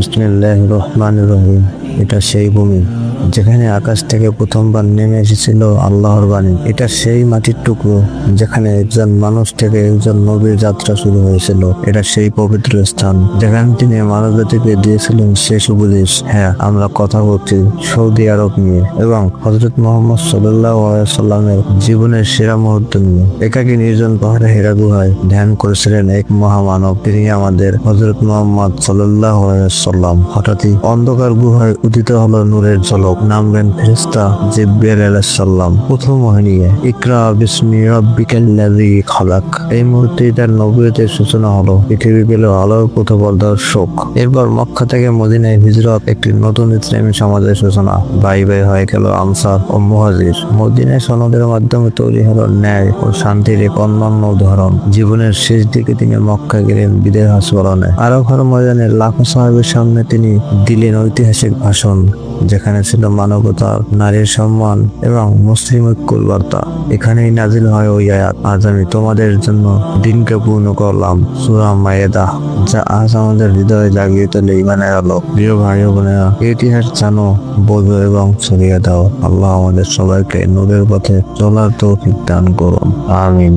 বিসমিল্লাহির রহমানির রহিম। এটা সেই ভূমি যেখানে আকাশ থেকে প্রথমবার নেমে এসেছিল আল্লাহর বাণী। এটা সেই মাটির টুকরো যেখানে একজন মানুষ থেকে একজন নবীর যাত্রা শুরু হয়েছিল। এটা সেই পবিত্র স্থান যেখানে তিনি মানবজাতিকে দিয়েছিলেন শেষ উপদেশ। হ্যাঁ, আমরা কথা বলছি সৌদি আরব নিয়ে এবং হযরত মুহাম্মদ সাল্লাল্লাহু আলাইহি সাল্লামের জীবনের সেরা মুহূর্ত নিয়ে। একাকী নির্জন পাহাড়ে হেরা গুহায় ধ্যান করেছিলেন এক মহামানব, তিনি আমাদের হযরত মুহাম্মদ সাল্লাল্লাহু আলাইহি সাল্লাম। হঠাৎই অন্ধকার গুহায় উদিত হলো নূরের ঝলক। নামলেন ফেরেশতা জিবরাইল আলাইহিস সালাম। প্রথম ওহী, ইকরা বিসমি রাব্বিকাল্লাযী খালাক। এই মুহূর্তে তার নবুয়তের সূচনা হলো। পৃথিবী পেল আলোর পথপ্রদর্শক। এরপর মক্কা থেকে মদিনায় হিজরত, একটি নতুন ইসলামী সমাজের সূচনা। ভাই ভাই হয়ে গেল আনসার ও মুহাজির। মদিনায় সনদের মাধ্যমে তৈরি হলো ন্যায় ও শান্তির এক অনন্য উদাহরণ। জীবনের শেষ দিকে তিনি মক্কা গেলেন বিদায় হাসপাতালে। আরাফার ময়দানে লাখো সাহাবীর সামনে তিনি দিলেন ঐতিহাসিক ভাষণ, যেখানে ছিল মানবতা, নারীর সম্মান এবং মুসলিম ঐক্যের বার্তা। এখানেই নাজিল হয় ওই আয়াত, আজ আমি তোমাদের জন্য দিনকে পূর্ণ করলাম, সূরা মায়েদা, যা আজ আমাদের হৃদয়ে জাগিয়ে তোলে ঈমানের আলো। প্রিয় ভাই ও বোনেরা, ইতিহাস জানো, বোঝো এবং ছড়িয়ে দাও। আল্লাহ আমাদের সবাইকে নূরের পথে চলার তৌফিক দান করুন, আমিন।